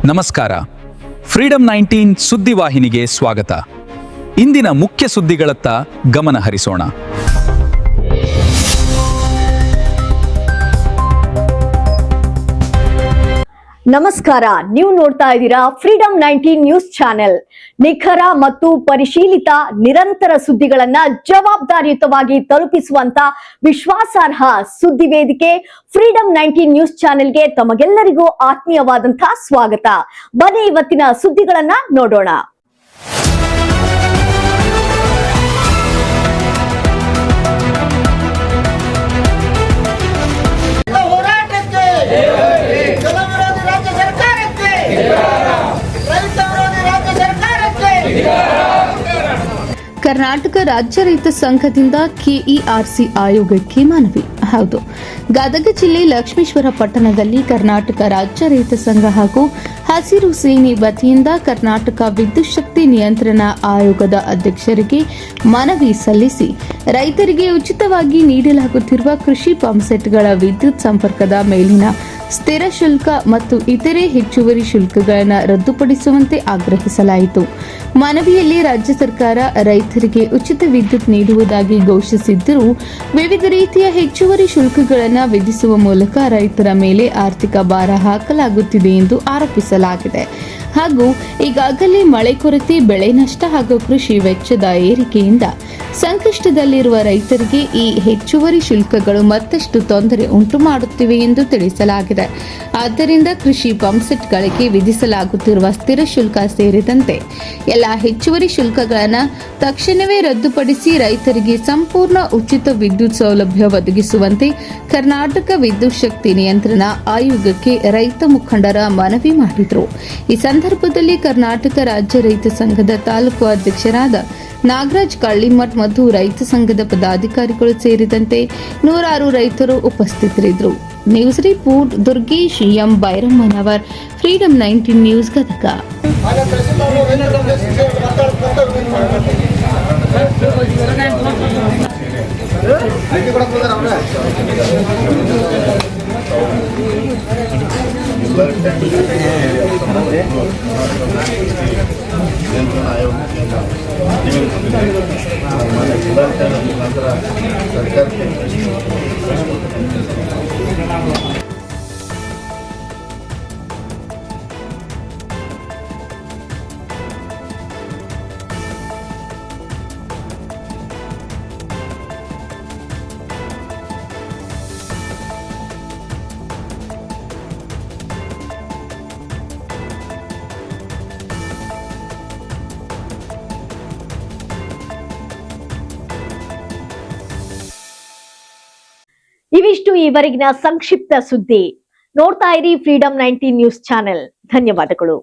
ನಮಸ್ಕಾರ. ಫ್ರೀಡಂ 19 ಸುದ್ದಿವಾಹಿನಿಗೆ ಸ್ವಾಗತ. ಇಂದಿನ ಮುಖ್ಯ ಸುದ್ದಿಗಳತ್ತ ಗಮನ ಹರಿಸೋಣ. ನಮಸ್ಕಾರ, ನೀವು ನೋಡ್ತಾ ಇದ್ದೀರಾ ಫ್ರೀಡಂ 19 ನ್ಯೂಸ್ ಚಾನೆಲ್. ನಿಖರ ಮತ್ತು ಪರಿಶೀಲಿತ ನಿರಂತರ ಸುದ್ದಿಗಳನ್ನ ಜವಾಬ್ದಾರಿಯುತವಾಗಿ ತಲುಪಿಸುವಂತ ವಿಶ್ವಾಸಾರ್ಹ ಸುದ್ದಿ ವೇದಿಕೆ ಫ್ರೀಡಂ 19 ನ್ಯೂಸ್ ಚಾನೆಲ್ಗೆ ತಮಗೆಲ್ಲರಿಗೂ ಆತ್ಮೀಯವಾದಂತಹ ಸ್ವಾಗತ. ಬನ್ನಿ ಇವತ್ತಿನ ಸುದ್ದಿಗಳನ್ನ ನೋಡೋಣ. ಕರ್ನಾಟಕ ರಾಜ್ಯ ರೈತ ಸಂಘದಿಂದ ಕೆಇಆರ್ಸಿ ಆಯೋಗಕ್ಕೆ ಮನವಿ. ಹೌದು, ಗದಗ ಜಿಲ್ಲೆ ಲಕ್ಷ್ಮೇಶ್ವರ ಪಟ್ಟಣದಲ್ಲಿ ಕರ್ನಾಟಕ ರಾಜ್ಯ ರೈತ ಸಂಘ ಹಾಗೂ ಹಸಿರು ಸೇನೆ ವತಿಯಿಂದ ಕರ್ನಾಟಕ ವಿದ್ಯುತ್ ಶಕ್ತಿ ನಿಯಂತ್ರಣ ಆಯೋಗದ ಅಧ್ಯಕ್ಷರಿಗೆ ಮನವಿ ಸಲ್ಲಿಸಿ ರೈತರಿಗೆ ಉಚಿತವಾಗಿ ನೀಡಲಾಗುತ್ತಿರುವ ಕೃಷಿ ಪಂಪ್ಸೆಟ್ಗಳ ವಿದ್ಯುತ್ ಸಂಪರ್ಕದ ಮೇಲಿನ ಸ್ಥಿರ ಶುಲ್ಕ ಮತ್ತು ಇತರೆ ಹೆಚ್ಚುವರಿ ಶುಲ್ಕಗಳನ್ನು ರದ್ದುಪಡಿಸುವಂತೆ ಆಗ್ರಹಿಸಲಾಯಿತು. ಮನವಿಯಲ್ಲಿ ರಾಜ್ಯ ಸರ್ಕಾರ ರೈತರಿಗೆ ಉಚಿತ ವಿದ್ಯುತ್ ನೀಡುವುದಾಗಿ ಘೋಷಿಸಿದ್ದರೂ ವಿವಿಧ ರೀತಿಯ ಹೆಚ್ಚುವರಿ ಶುಲ್ಕಗಳನ್ನು ವಿಧಿಸುವ ಮೂಲಕ ರೈತರ ಮೇಲೆ ಆರ್ಥಿಕ ಭಾರ ಹಾಕಲಾಗುತ್ತಿದೆ ಎಂದು ಆರೋಪಿಸಲಾಗಿದೆ. ಹಾಗೂ ಈಗಾಗಲೇ ಮಳೆ ಕೊರತೆ, ಬೆಳೆ ನಷ್ಟ ಹಾಗೂ ಕೃಷಿ ವೆಚ್ಚದ ಏರಿಕೆಯಿಂದ ಸಂಕಷ್ಟದಲ್ಲಿರುವ ರೈತರಿಗೆ ಈ ಹೆಚ್ಚುವರಿ ಶುಲ್ಕಗಳು ಮತ್ತಷ್ಟು ತೊಂದರೆ ಉಂಟು ಮಾಡುತ್ತಿವೆ ಎಂದು ತಿಳಿಸಲಾಗಿದೆ. ಆದ್ದರಿಂದ ಕೃಷಿ ಪಂಪ್ಸೆಟ್ಗಳಿಗೆ ವಿಧಿಸಲಾಗುತ್ತಿರುವ ಸ್ಥಿರ ಶುಲ್ಕ ಸೇರಿದಂತೆ ಎಲ್ಲ ಹೆಚ್ಚುವರಿ ಶುಲ್ಕಗಳನ್ನು ತಕ್ಷಣವೇ ರದ್ದುಪಡಿಸಿ ರೈತರಿಗೆ ಸಂಪೂರ್ಣ ಉಚಿತ ವಿದ್ಯುತ್ ಸೌಲಭ್ಯ ಒದಗಿಸುವಂತೆ ಕರ್ನಾಟಕ ವಿದ್ಯುತ್ ಶಕ್ತಿ ನಿಯಂತ್ರಣ ಆಯೋಗಕ್ಕೆ ರೈತ ಮುಖಂಡರ ಮನವಿ ಮಾಡಿದರು. ಈ ಸಂದರ್ಭದಲ್ಲಿ ಕರ್ನಾಟಕ ರಾಜ್ಯ ರೈತ ಸಂಘದ ತಾಲೂಕು ಅಧ್ಯಕ್ಷರಾದ ನಾಗರಾಜ್ ಕಳ್ಳಿಮಠ್ ಮತ್ತು ರೈತ ಸಂಘದ ಪದಾಧಿಕಾರಿಗಳು ಸೇರಿದಂತೆ ನೂರಾರು ರೈತರು ಉಪಸ್ಥಿತರಿದ್ದರು. News report Durgesh M Bairammanavar, freedom 19 news Gadag. ಇವಿಷ್ಟು ಈವರೆಗಿನ ಸಂಕ್ಷಿಪ್ತ ಸುದ್ದಿ. ನೋಡ್ತಾ ಇರಿ ಫ್ರೀಡಂ 19 ನ್ಯೂಸ್ ಚಾನೆಲ್. ಧನ್ಯವಾದಗಳು.